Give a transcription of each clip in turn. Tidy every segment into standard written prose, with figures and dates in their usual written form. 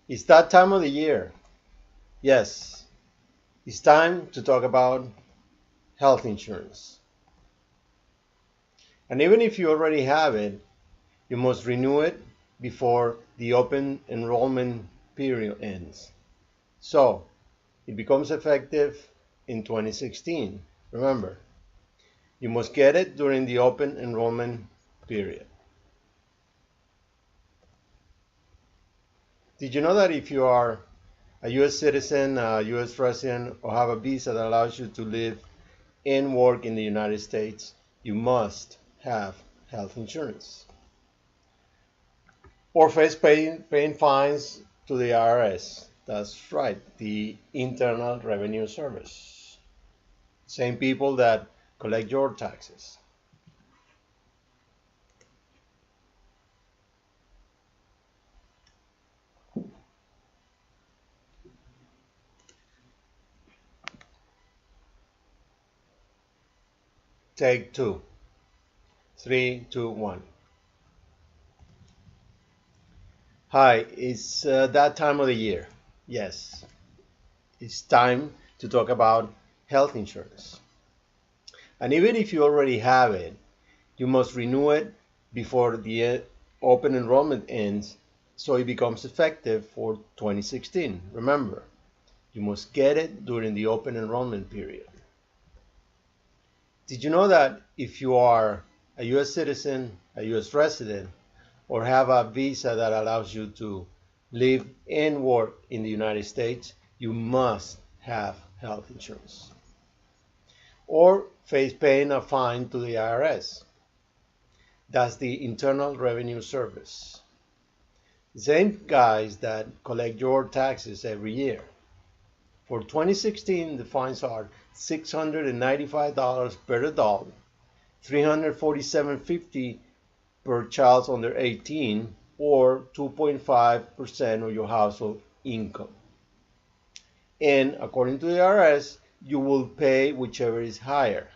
It's that time of the year. Yes, it's time to talk about health insurance. And even if you already have it, you must renew it before the open enrollment period ends. So, it becomes effective in 2016. Remember, you must get it during the open enrollment period. Did you know that if you are a U.S. citizen, a U.S. resident, or have a visa that allows you to live and work in the United States, you must have health insurance? Or face paying fines to the IRS. That's right, the Internal Revenue Service. Same people that collect your taxes. Take two. 3, 2, 1. Hi, it's that time of the year. Yes, it's time to talk about health insurance. And even if you already have it, you must renew it before the open enrollment ends so it becomes effective for 2016. Remember, you must get it during the open enrollment period. Did you know that if you are a U.S. citizen, a U.S. resident, or have a visa that allows you to live and work in the United States, you must have health insurance? Or face paying a fine to the IRS. That's the Internal Revenue Service. The same guys that collect your taxes every year. For 2016, the fines are $695 per adult, $347.50 per child under 18, or 2.5% of your household income. And according to the IRS, you will pay whichever is higher.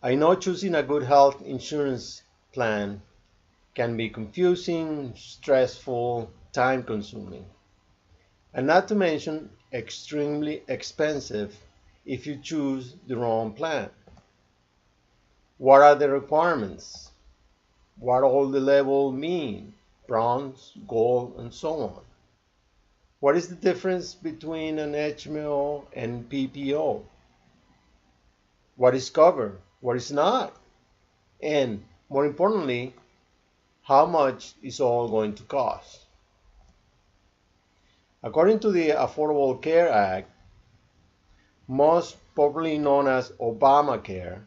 I know choosing a good health insurance plan can be confusing, stressful, time-consuming, and not to mention extremely expensive if you choose the wrong plan. What are the requirements? What all the levels mean? Bronze, gold, and so on. What is the difference between an HMO and PPO? What is covered? What is not? And more importantly, how much is all going to cost? According to the Affordable Care Act, most popularly known as Obamacare,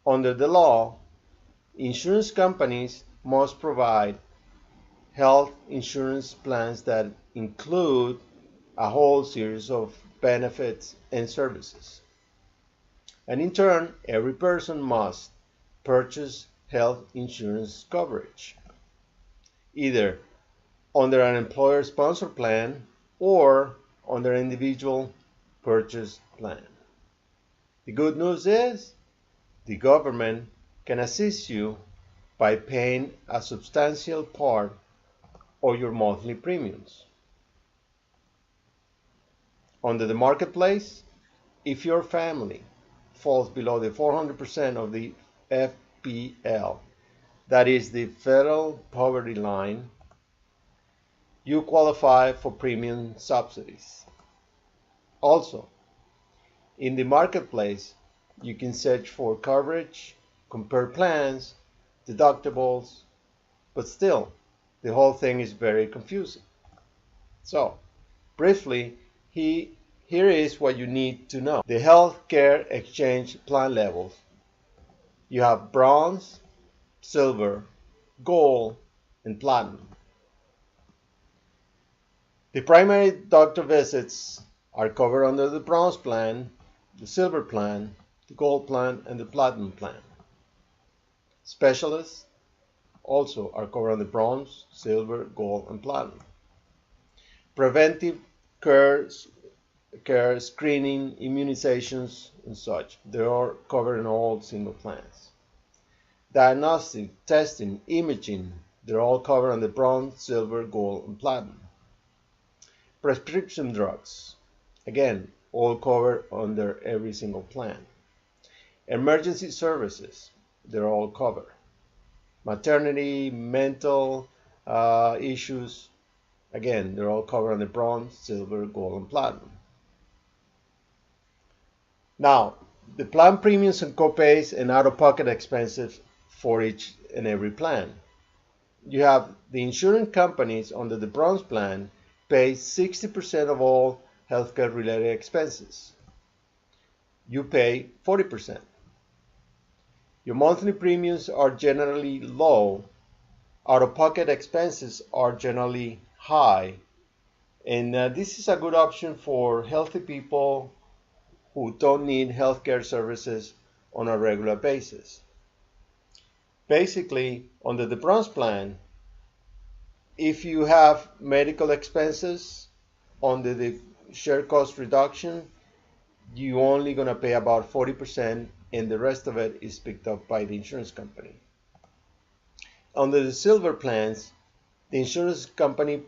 under the law, insurance companies must provide health insurance plans that include a whole series of benefits and services. And in turn, every person must purchase health insurance coverage, either under an employer-sponsored plan or under an individual purchase plan. The good news is the government can assist you by paying a substantial part of your monthly premiums. Under the marketplace, if your family falls below the 400% of the FPL, that is the federal poverty line, you qualify for premium subsidies. Also, in the marketplace, you can search for coverage, compare plans, deductibles, but still, the whole thing is very confusing. So, briefly, here is what you need to know. The healthcare exchange plan levels. You have bronze, silver, gold, and platinum. The primary doctor visits are covered under the bronze plan, the silver plan, the gold plan, and the platinum plan. Specialists also are covered under bronze, silver, gold, and platinum. Preventive care, screening, immunizations, and such, they are covered in all single plans. Diagnostic, testing, imaging, They're all covered under bronze, silver, gold, and platinum. Prescription drugs, again, all covered under every single plan. Emergency services, they're all covered. Maternity, mental issues, again, they're all covered under bronze, silver, gold, and platinum. Now, the plan premiums and copays and out-of-pocket expenses for each and every plan. You have the insurance companies under the bronze plan pay 60% of all healthcare related expenses. You pay 40%. Your monthly premiums are generally low. Out-of-pocket expenses are generally high. And this is a good option for healthy people who don't need healthcare services on a regular basis. Basically, under the bronze plan, if you have medical expenses under the shared cost reduction, you're only going to pay about 40%, and the rest of it is picked up by the insurance company. Under the silver plans, the insurance company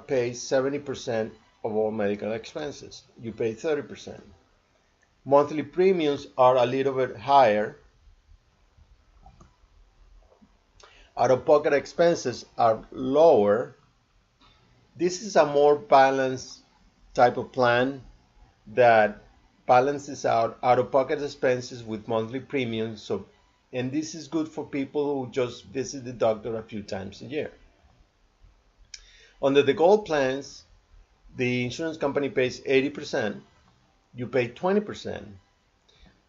pays 70% of all medical expenses. You pay 30%. Monthly premiums are a little bit higher. Out-of-pocket expenses are lower. This is a more balanced type of plan that balances out out-of-pocket expenses with monthly premiums. And this is good for people who just visit the doctor a few times a year. Under the gold plans, the insurance company pays 80%. You pay 20%.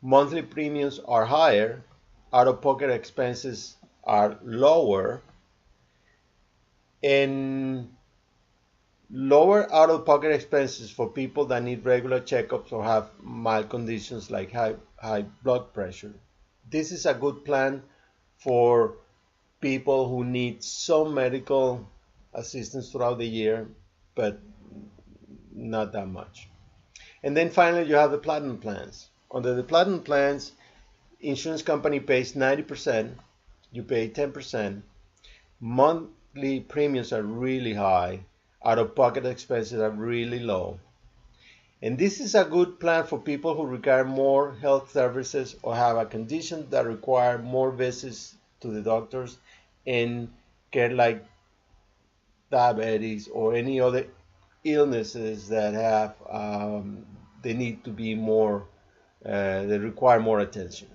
Monthly premiums are higher. Out-of-pocket expenses are lower. And lower out-of-pocket expenses for people that need regular checkups or have mild conditions like high blood pressure. This is a good plan for people who need some medical assistance throughout the year, but not that much. And then finally, you have the platinum plans. Under the platinum plans, insurance company pays 90%, you pay 10%. Monthly premiums are really high. Out-of-pocket expenses are really low. And this is a good plan for people who require more health services or have a condition that require more visits to the doctors and care like diabetes or any other illnesses that have they need to be more they require more attention.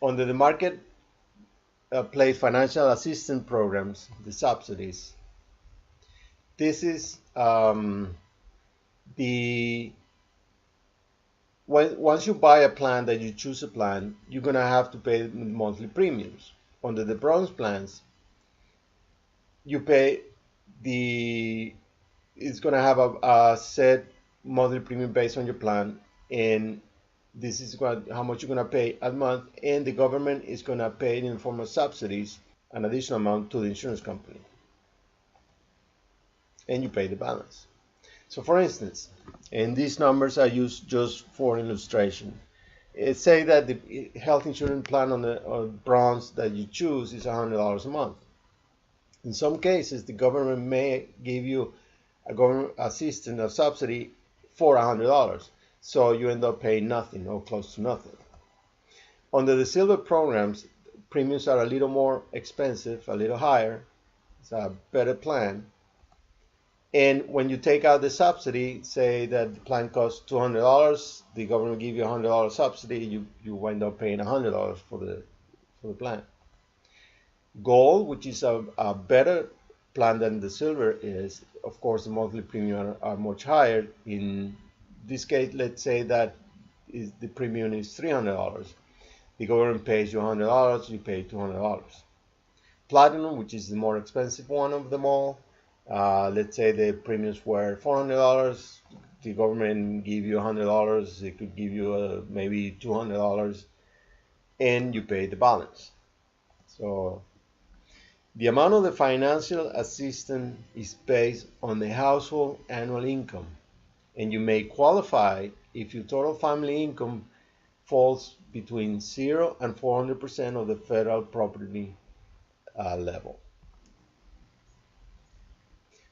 Under the market place financial assistance programs, the subsidies, this is once you buy a plan that you choose a plan, you're going to have to pay monthly premiums. Under the bronze plans, you pay it's going to have a set monthly premium based on your plan, and this is how much you're going to pay a month, and the government is going to pay in the form of subsidies an additional amount to the insurance company, and you pay the balance. So for instance, and these numbers are used just for illustration, say that the health insurance plan on the bronze that you choose is $100 a month. In some cases, the government may give you a government assistance or subsidy for $100. So you end up paying nothing or close to nothing. Under the silver programs, premiums are a little more expensive, a little higher. It's a better plan. And when you take out the subsidy, say that the plan costs $200, the government will give you a $100 subsidy, you wind up paying $100 for the plan. Gold, which is a better plan than the silver is, of course, the monthly premium are much higher. In this case, let's say that the premium is $300. The government pays you $100, you pay $200. Platinum, which is the more expensive one of them all, let's say the premiums were $400, the government give you $100, it could give you maybe $200, and you pay the balance. So the amount of the financial assistance is based on the household annual income, and you may qualify if your total family income falls between 0 and 400% of the federal poverty level.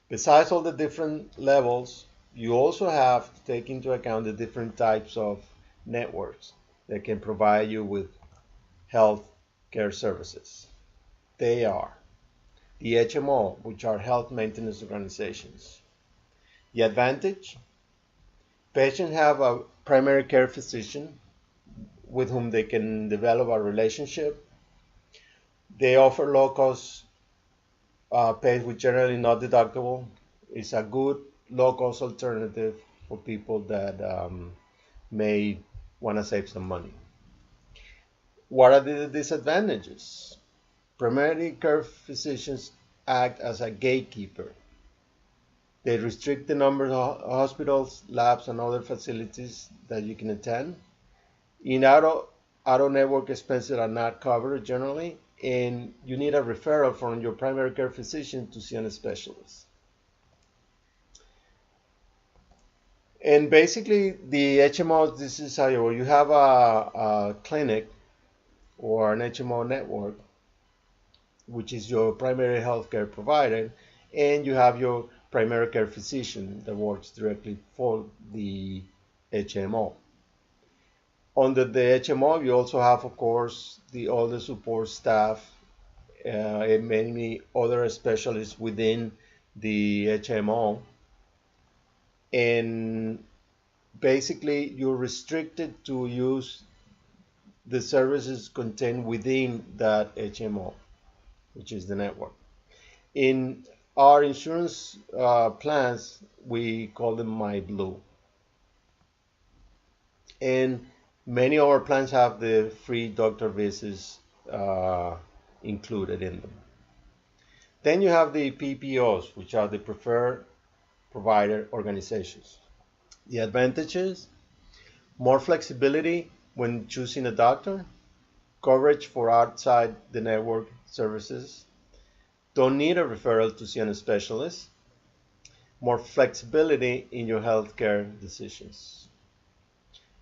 Besides all the different levels, you also have to take into account the different types of networks that can provide you with health care services. They are the HMO, which are health maintenance organizations. The advantage, patients have a primary care physician with whom they can develop a relationship. They offer low-cost pays with generally not deductible. It's a good low-cost alternative for people that may want to save some money. What are the disadvantages? Primary care physicians act as a gatekeeper. They restrict the number of hospitals, labs, and other facilities that you can attend. In out-of-network expenses are not covered generally, and you need a referral from your primary care physician to see a specialist. And basically, the HMOs, this is how you have a clinic or an HMO network, which is your primary healthcare provider, and you have your primary care physician that works directly for the HMO. Under the HMO, you also have, of course, all the support staff and many other specialists within the HMO. And basically, you're restricted to use the services contained within that HMO, which is the network. In our insurance plans, we call them My Blue. And many of our plans have the free doctor visits included in them. Then you have the PPOs, which are the preferred provider organizations. The advantages, more flexibility when choosing a doctor, coverage for outside the network services, don't need a referral to see a specialist, more flexibility in your healthcare decisions.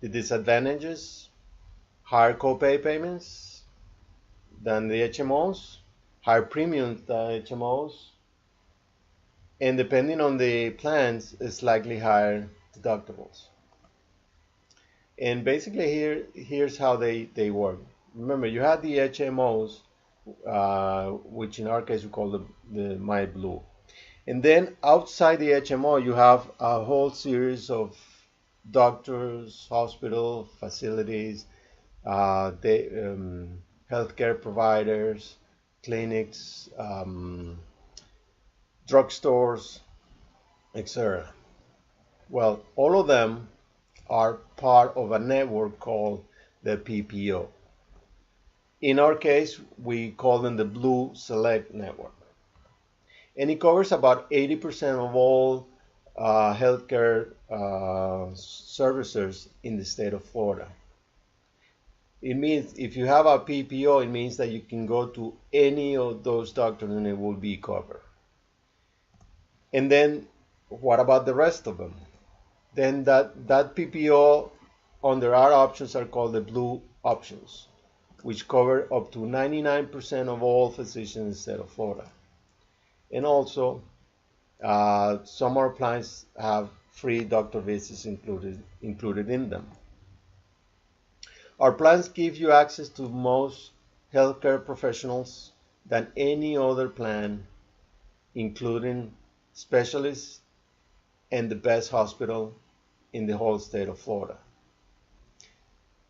The disadvantages, higher copay payments than the HMOs, higher premiums than HMOs, and depending on the plans, slightly higher deductibles. And basically here's how they work. Remember, you had the HMOs, which in our case we call the My Blue. And then outside the HMO, you have a whole series of doctors, hospital facilities, healthcare providers, clinics, drugstores, etc. Well, all of them are part of a network called the PPO. In our case, we call them the Blue Select Network. And it covers about 80% of all healthcare services in the state of Florida. It means if you have a PPO, it means that you can go to any of those doctors and it will be covered. And then what about the rest of them? Then that PPO under our options are called the Blue Options, which cover up to 99% of all physicians in the state of Florida. And also, some of our plans have free doctor visits included in them. Our plans give you access to most healthcare professionals than any other plan, including specialists and the best hospital in the whole state of Florida.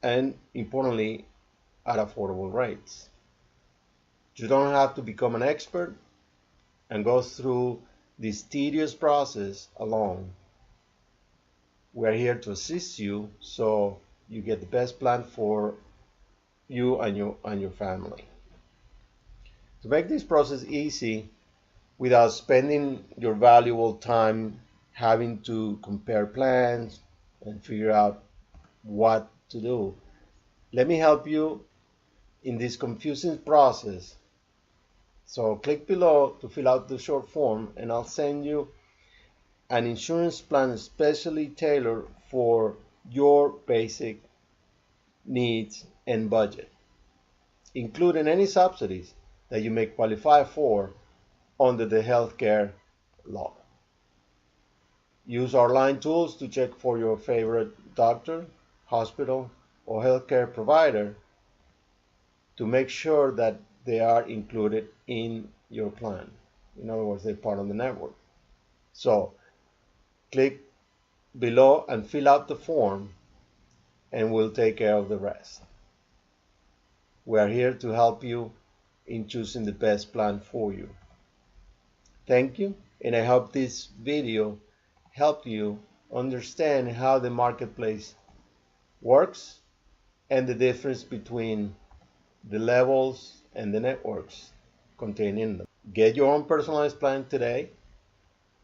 And importantly, at affordable rates. You don't have to become an expert and go through this tedious process alone. We're here to assist you so you get the best plan for you and your family. To make this process easy without spending your valuable time having to compare plans and figure out what to do, let me help you in this confusing process. So click below to fill out the short form and I'll send you an insurance plan especially tailored for your basic needs and budget, including any subsidies that you may qualify for under the healthcare law. Use our line tools to check for your favorite doctor, hospital, or healthcare provider to make sure that they are included in your plan. In other words, they're part of the network. So click below and fill out the form, and we'll take care of the rest. We are here to help you in choosing the best plan for you. Thank you, and I hope this video helped you understand how the marketplace works and the difference between the levels and the networks contained in them. Get your own personalized plan today.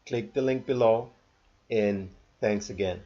Click the link below, and thanks again.